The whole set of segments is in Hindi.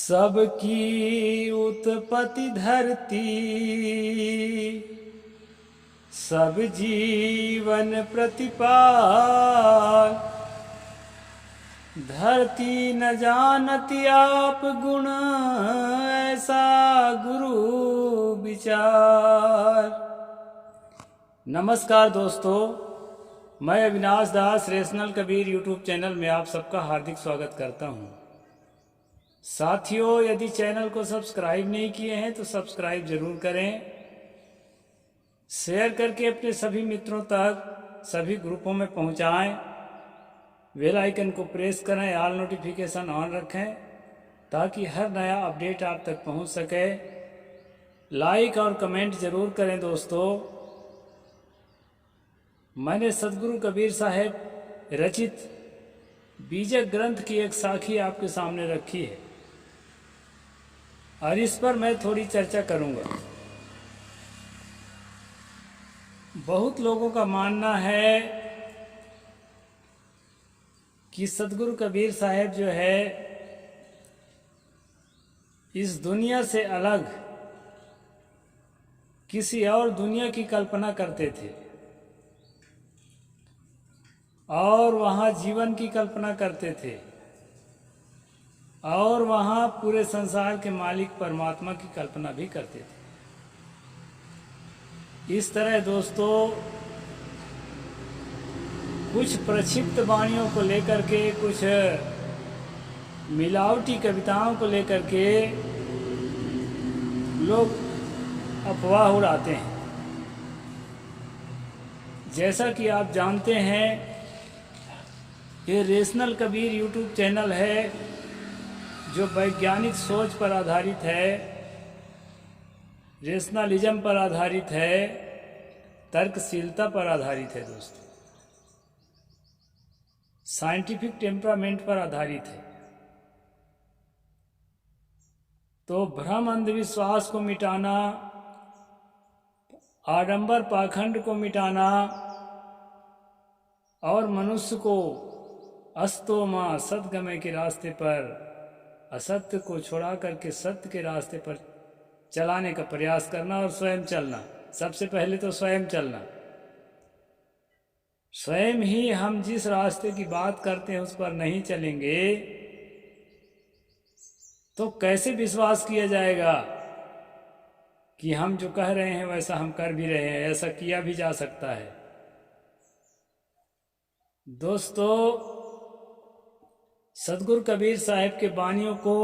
सबकी उत्पत्ति धरती, सब जीवन प्रतिपाल। धरती न जानती आप गुण, ऐसा गुरु विचार। नमस्कार दोस्तों, मैं अविनाश दास रेशनल कबीर यूट्यूब चैनल में आप सबका हार्दिक स्वागत करता हूं। साथियों, यदि चैनल को सब्सक्राइब नहीं किए हैं तो सब्सक्राइब जरूर करें। शेयर करके अपने सभी मित्रों तक सभी ग्रुपों में पहुंचाएं। बेल आइकन को प्रेस करें, ऑल नोटिफिकेशन ऑन रखें ताकि हर नया अपडेट आप तक पहुंच सके। लाइक और कमेंट जरूर करें दोस्तों। मैंने सदगुरु कबीर साहब रचित बीजक ग्रंथ की एक साखी आपके सामने रखी है और इस पर मैं थोड़ी चर्चा करूंगा। बहुत लोगों का मानना है कि सदगुरु कबीर साहब जो है इस दुनिया से अलग किसी और दुनिया की कल्पना करते थे और वहाँ जीवन की कल्पना करते थे और वहाँ पूरे संसार के मालिक परमात्मा की कल्पना भी करते थे। इस तरह दोस्तों, कुछ प्रक्षिप्त वाणियों को लेकर के, कुछ मिलावटी कविताओं को लेकर के लोग अफवाह उड़ाते हैं। जैसा कि आप जानते हैं, ये रेशनल कबीर यूट्यूब चैनल है जो वैज्ञानिक सोच पर आधारित है, रेशनलिज्म पर आधारित है, तर्कशीलता पर आधारित है दोस्तों, साइंटिफिक टेम्परामेंट पर आधारित है। तो भ्रम अंधविश्वास को मिटाना, आडंबर पाखंड को मिटाना और मनुष्य को अस्तो मां सद्गमय के रास्ते पर, असत्य को छोड़ा करके सत्य के रास्ते पर चलाने का प्रयास करना और स्वयं चलना। सबसे पहले तो स्वयं चलना। स्वयं ही हम जिस रास्ते की बात करते हैं उस पर नहीं चलेंगे तो कैसे विश्वास किया जाएगा कि हम जो कह रहे हैं वैसा हम कर भी रहे हैं। ऐसा किया भी जा सकता है दोस्तों। सदगुरु कबीर साहब के वाणियों को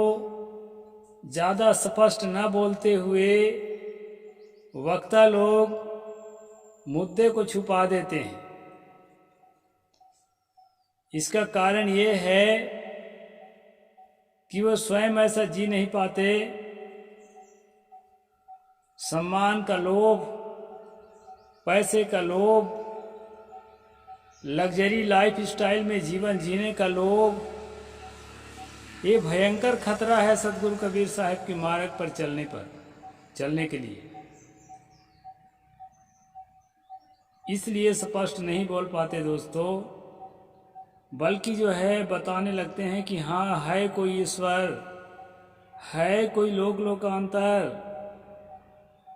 ज़्यादा स्पष्ट न बोलते हुए वक्ता लोग मुद्दे को छुपा देते हैं। इसका कारण ये है कि वो स्वयं ऐसा जी नहीं पाते। सम्मान का लोभ, पैसे का लोभ, लग्जरी लाइफ स्टाइल में जीवन जीने का लोभ, ये भयंकर खतरा है सदगुरु कबीर साहब के मार्ग पर चलने के लिए। इसलिए स्पष्ट नहीं बोल पाते दोस्तों, बल्कि जो है बताने लगते हैं कि हाँ, है कोई ईश्वर, है कोई लोकांतर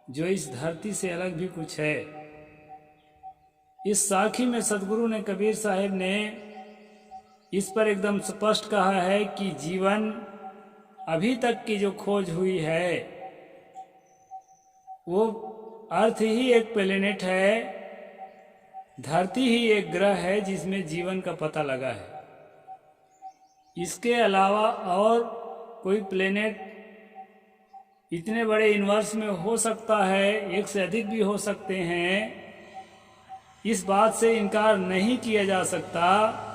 जो इस धरती से अलग भी कुछ है। इस साखी में सदगुरु ने, कबीर साहब ने इस पर एकदम स्पष्ट कहा है कि जीवन अभी तक की जो खोज हुई है वो अर्थ ही एक प्लेनेट है, धरती ही एक ग्रह है जिसमें जीवन का पता लगा है। इसके अलावा और कोई प्लेनेट इतने बड़े यूनिवर्स में हो सकता है, एक से अधिक भी हो सकते हैं, इस बात से इनकार नहीं किया जा सकता।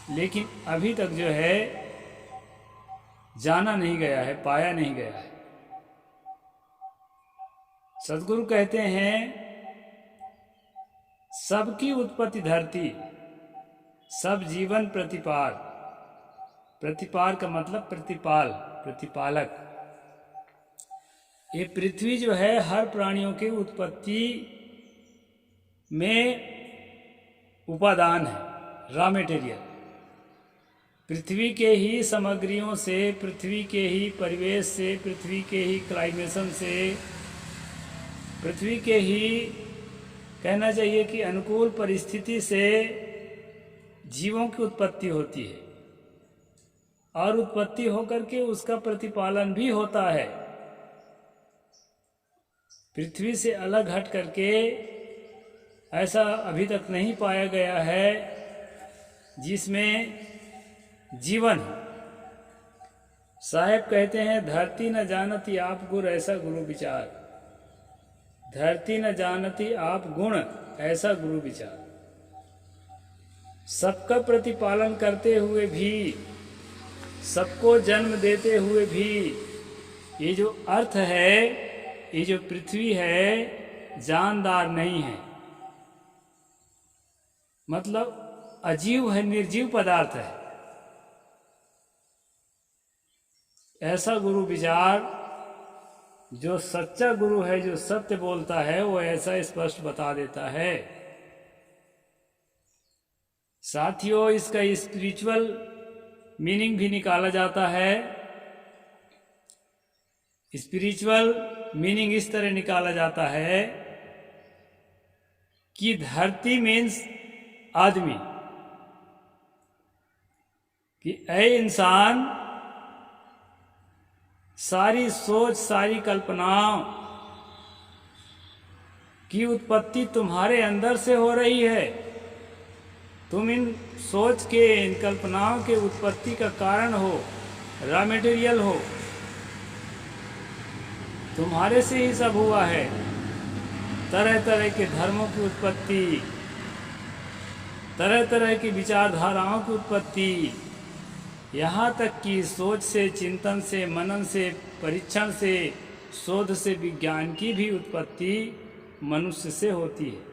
लेकिन अभी तक जो है जाना नहीं गया है, पाया नहीं गया है। सदगुरु कहते हैं, सबकी उत्पत्ति धरती, सब जीवन प्रतिपाल। प्रतिपाल का मतलब प्रतिपाल, प्रतिपालक। ये पृथ्वी जो है हर प्राणियों की उत्पत्ति में उपादान है, रॉ मटेरियल। पृथ्वी के ही सामग्रियों से, पृथ्वी के ही परिवेश से, पृथ्वी के ही क्लाइमेशन से, पृथ्वी के ही कहना चाहिए कि अनुकूल परिस्थिति से जीवों की उत्पत्ति होती है, और उत्पत्ति होकर के उसका प्रतिपालन भी होता है। पृथ्वी से अलग हट करके ऐसा अभी तक नहीं पाया गया है जिसमें जीवन हो। साहेब कहते हैं, धरती न जानती आप गुण ऐसा गुरु विचार, धरती न जानती आप गुण ऐसा गुरु विचार। सबका प्रतिपालन करते हुए भी, सबको जन्म देते हुए भी, ये जो अर्थ है, ये जो पृथ्वी है, जानदार नहीं है, मतलब अजीव है, निर्जीव पदार्थ है। ऐसा गुरु विचार, जो सच्चा गुरु है, जो सत्य बोलता है, वो ऐसा स्पष्ट बता देता है। साथियों, इसका स्पिरिचुअल मीनिंग भी निकाला जाता है। स्पिरिचुअल मीनिंग इस तरह निकाला जाता है कि धरती मीन्स आदमी, कि ऐ इंसान, सारी सोच, सारी कल्पनाओं की उत्पत्ति तुम्हारे अंदर से हो रही है। तुम इन सोच के, इन कल्पनाओं के उत्पत्ति का कारण हो, रॉ मटेरियल हो। तुम्हारे से ही सब हुआ है। तरह तरह के धर्मों की उत्पत्ति, तरह तरह की विचारधाराओं की उत्पत्ति, यहाँ तक कि सोच से, चिंतन से, मनन से, परीक्षण से, शोध से विज्ञान की भी उत्पत्ति मनुष्य से होती है।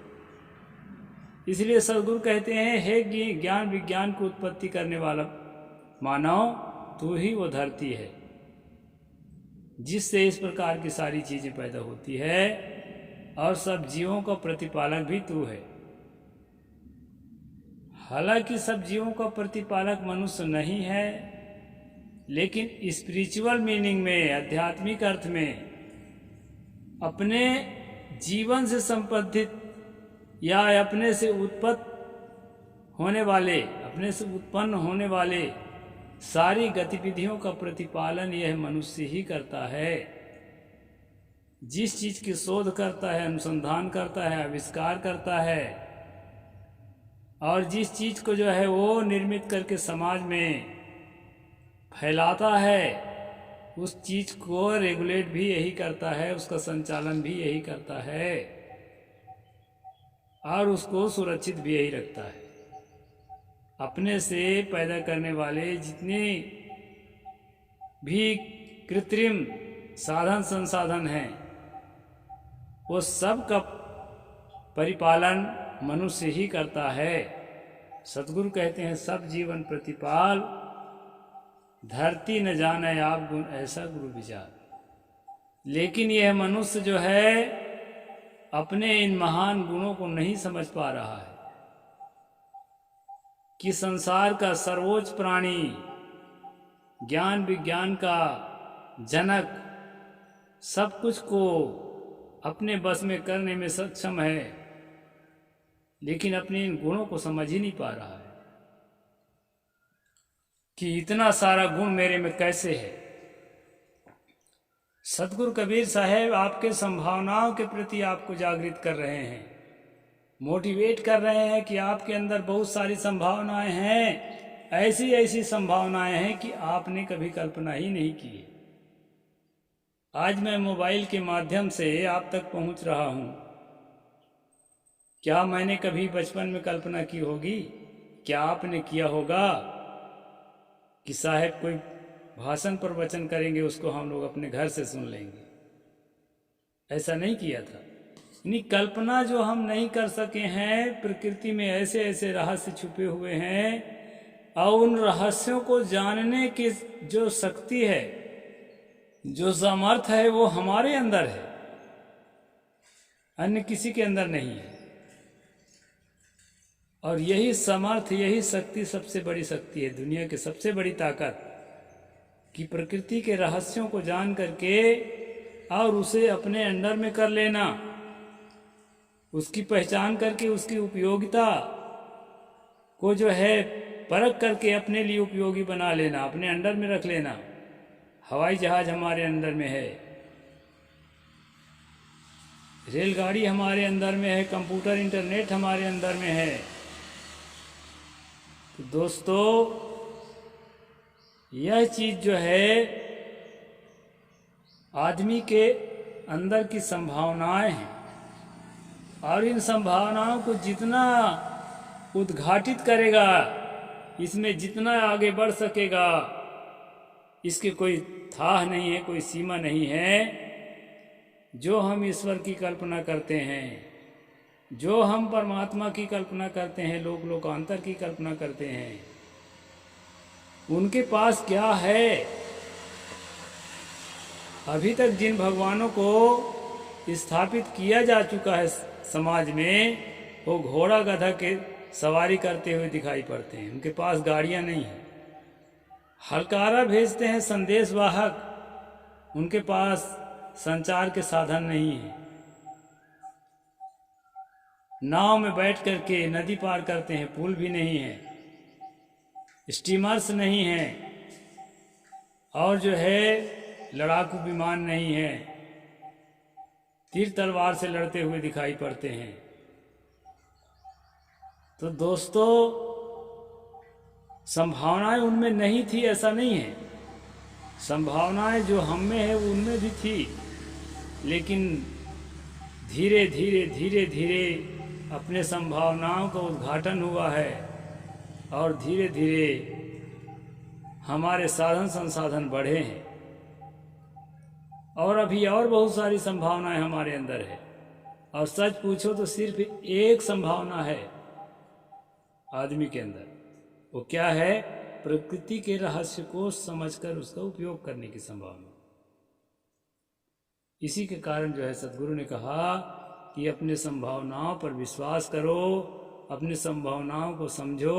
इसलिए सद्गुरु कहते हैं, हे ज्ञान विज्ञान की उत्पत्ति करने वाला मानव, तू ही वो धरती है जिससे इस प्रकार की सारी चीजें पैदा होती है, और सब जीवों का प्रतिपालक भी तू है। हालांकि सब जीवों का प्रतिपालक मनुष्य नहीं है, लेकिन स्पिरिचुअल मीनिंग में, आध्यात्मिक अर्थ में, अपने जीवन से संबंधित या अपने से उत्पन्न होने वाले, अपने से उत्पन्न होने वाले सारी गतिविधियों का प्रतिपालन यह मनुष्य ही करता है। जिस चीज की शोध करता है, अनुसंधान करता है, आविष्कार करता है, और जिस चीज को जो है वो निर्मित करके समाज में फैलाता है, उस चीज को रेगुलेट भी यही करता है, उसका संचालन भी यही करता है, और उसको सुरक्षित भी यही रखता है। अपने से पैदा करने वाले जितने भी कृत्रिम साधन संसाधन हैं, वो सब का परिपालन मनुष्य ही करता है। सद्गुरु कहते हैं, सब जीवन प्रतिपाल, धरती न जाने आप गुण ऐसा गुरु विचार। लेकिन यह मनुष्य जो है अपने इन महान गुणों को नहीं समझ पा रहा है कि संसार का सर्वोच्च प्राणी, ज्ञान विज्ञान का जनक, सब कुछ को अपने बस में करने में सक्षम है, लेकिन अपने इन गुणों को समझ ही नहीं पा रहा है कि इतना सारा गुण मेरे में कैसे है। सतगुरु कबीर साहब आपके संभावनाओं के प्रति आपको जागृत कर रहे हैं, मोटिवेट कर रहे हैं कि आपके अंदर बहुत सारी संभावनाएं हैं, ऐसी ऐसी संभावनाएं हैं कि आपने कभी कल्पना ही नहीं की। आज मैं मोबाइल के माध्यम से आप तक पहुंच रहा हूं। क्या मैंने कभी बचपन में कल्पना की होगी? क्या आपने किया होगा कि साहब कोई भाषण प्रवचन करेंगे, उसको हम लोग अपने घर से सुन लेंगे? ऐसा नहीं किया था। यानी कल्पना जो हम नहीं कर सके हैं, प्रकृति में ऐसे ऐसे रहस्य छुपे हुए हैं, और उन रहस्यों को जानने की जो शक्ति है, जो सामर्थ्य है, वो हमारे अंदर है, अन्य किसी के अंदर नहीं है। और यही समर्थ, यही शक्ति सबसे बड़ी शक्ति है, दुनिया की सबसे बड़ी ताकत, कि प्रकृति के रहस्यों को जान करके और उसे अपने अंडर में कर लेना, उसकी पहचान करके उसकी उपयोगिता को जो है परख करके अपने लिए उपयोगी बना लेना, अपने अंडर में रख लेना। हवाई जहाज हमारे अंदर में है, रेलगाड़ी हमारे अंदर में है, कंप्यूटर इंटरनेट हमारे अंदर में है। तो दोस्तों, यह चीज जो है आदमी के अंदर की संभावनाएं हैं, और इन संभावनाओं को जितना उद्घाटित करेगा, इसमें जितना आगे बढ़ सकेगा, इसकी कोई थाह नहीं है, कोई सीमा नहीं है। जो हम ईश्वर की कल्पना करते हैं, जो हम परमात्मा की कल्पना करते हैं, लोक लोकांतर की कल्पना करते हैं, उनके पास क्या है? अभी तक जिन भगवानों को स्थापित किया जा चुका है समाज में, वो घोड़ा गधा के सवारी करते हुए दिखाई पड़ते हैं। उनके पास गाड़ियां नहीं हैं। हलकारा भेजते हैं संदेशवाहक, उनके पास संचार के साधन नहीं है। नाव में बैठ करके नदी पार करते हैं, पुल भी नहीं है, स्टीमर्स नहीं है, और जो है लड़ाकू विमान नहीं है, तीर तलवार से लड़ते हुए दिखाई पड़ते हैं। तो दोस्तों, संभावनाएं उनमें नहीं थी ऐसा नहीं है, संभावनाएं जो हम में है उनमें भी थी, लेकिन धीरे धीरे धीरे धीरे अपने संभावनाओं का उद्घाटन हुआ है, और धीरे धीरे हमारे साधन संसाधन बढ़े हैं, और अभी और बहुत सारी संभावनाएं हमारे अंदर है। और सच पूछो तो सिर्फ एक संभावना है आदमी के अंदर, वो क्या है? प्रकृति के रहस्य को समझकर उसका उपयोग करने की संभावना। इसी के कारण जो है सदगुरु ने कहा कि अपने संभावनाओं पर विश्वास करो, अपने संभावनाओं को समझो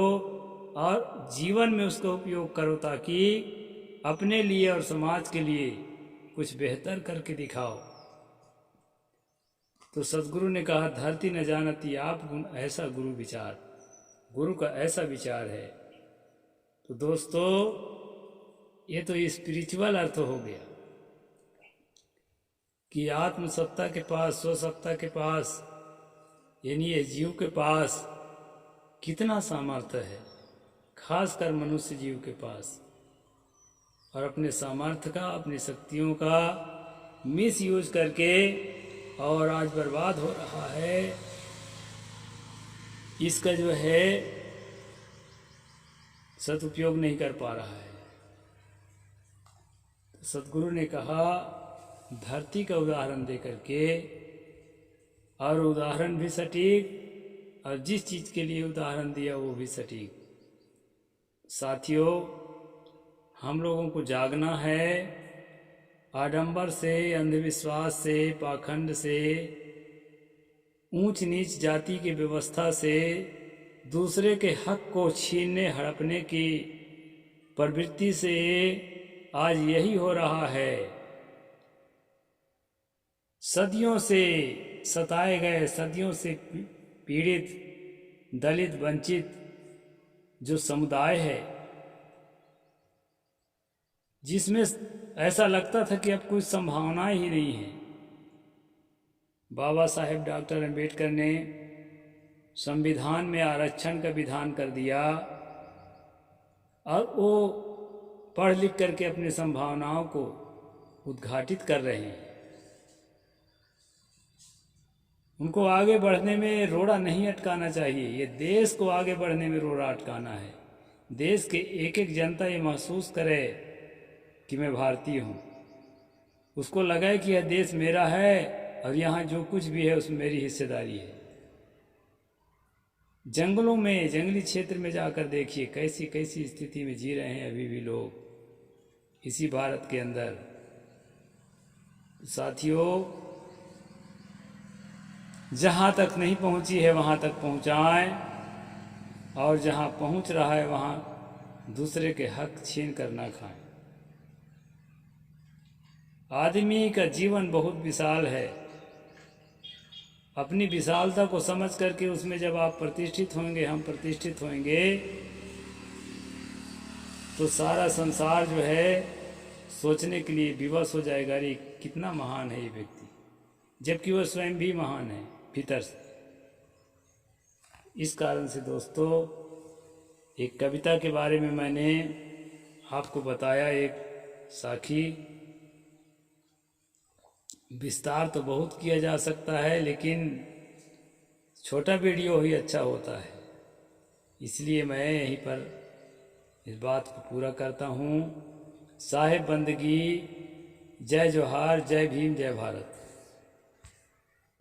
और जीवन में उसका उपयोग करो, ताकि अपने लिए और समाज के लिए कुछ बेहतर करके दिखाओ। तो सदगुरु ने कहा, धरती न जानती आप गुण, ऐसा गुरु विचार, गुरु का ऐसा विचार है। तो दोस्तों, ये तो स्पिरिचुअल अर्थ हो गया कि आत्मसत्ता के पास, स्वसत्ता के पास, यानी ये जीव के पास कितना सामर्थ्य है, खासकर मनुष्य जीव के पास, और अपने सामर्थ्य का, अपनी शक्तियों का मिस यूज करके और आज बर्बाद हो रहा है। इसका जो है सदुपयोग नहीं कर पा रहा है। तो सदगुरु ने कहा धरती का उदाहरण दे करके, और उदाहरण भी सटीक, और जिस चीज के लिए उदाहरण दिया वो भी सटीक। साथियों, हम लोगों को जागना है, आडंबर से, अंधविश्वास से, पाखंड से, ऊंच नीच जाति की व्यवस्था से, दूसरे के हक को छीनने हड़पने की प्रवृत्ति से आज यही हो रहा है। सदियों से सताए गए, सदियों से पीड़ित, दलित, वंचित जो समुदाय है, जिसमें ऐसा लगता था कि अब कोई संभावना ही नहीं है, बाबा साहेब डॉक्टर अंबेडकर ने संविधान में आरक्षण का विधान कर दिया, और वो पढ़ लिख करके अपनी संभावनाओं को उद्घाटित कर रहे हैं। उनको आगे बढ़ने में रोड़ा नहीं अटकाना चाहिए, ये देश को आगे बढ़ने में रोड़ा अटकाना है। देश के एक एक जनता ये महसूस करे कि मैं भारतीय हूँ, उसको लगे कि यह देश मेरा है और यहाँ जो कुछ भी है उसमें मेरी हिस्सेदारी है। जंगलों में, जंगली क्षेत्र में जाकर देखिए कैसी कैसी स्थिति में जी रहे हैं अभी भी लोग इसी भारत के अंदर। साथियों, जहाँ तक नहीं पहुँची है वहाँ तक पहुँचाएं, और जहाँ पहुँच रहा है वहाँ दूसरे के हक छीन कर ना खाएं। आदमी का जीवन बहुत विशाल है। अपनी विशालता को समझ करके उसमें जब आप प्रतिष्ठित होंगे, हम प्रतिष्ठित होंगे, तो सारा संसार जो है सोचने के लिए विवश हो जाएगा, अरे कितना महान है ये व्यक्ति, जबकि वह स्वयं भी महान है भीतर से। इस कारण से दोस्तों, एक कविता के बारे में मैंने आपको बताया, एक साखी। विस्तार तो बहुत किया जा सकता है, लेकिन छोटा वीडियो ही अच्छा होता है, इसलिए मैं यहीं पर इस बात को पूरा करता हूँ। साहिब बंदगी, जय जोहार, जय भीम, जय भारत।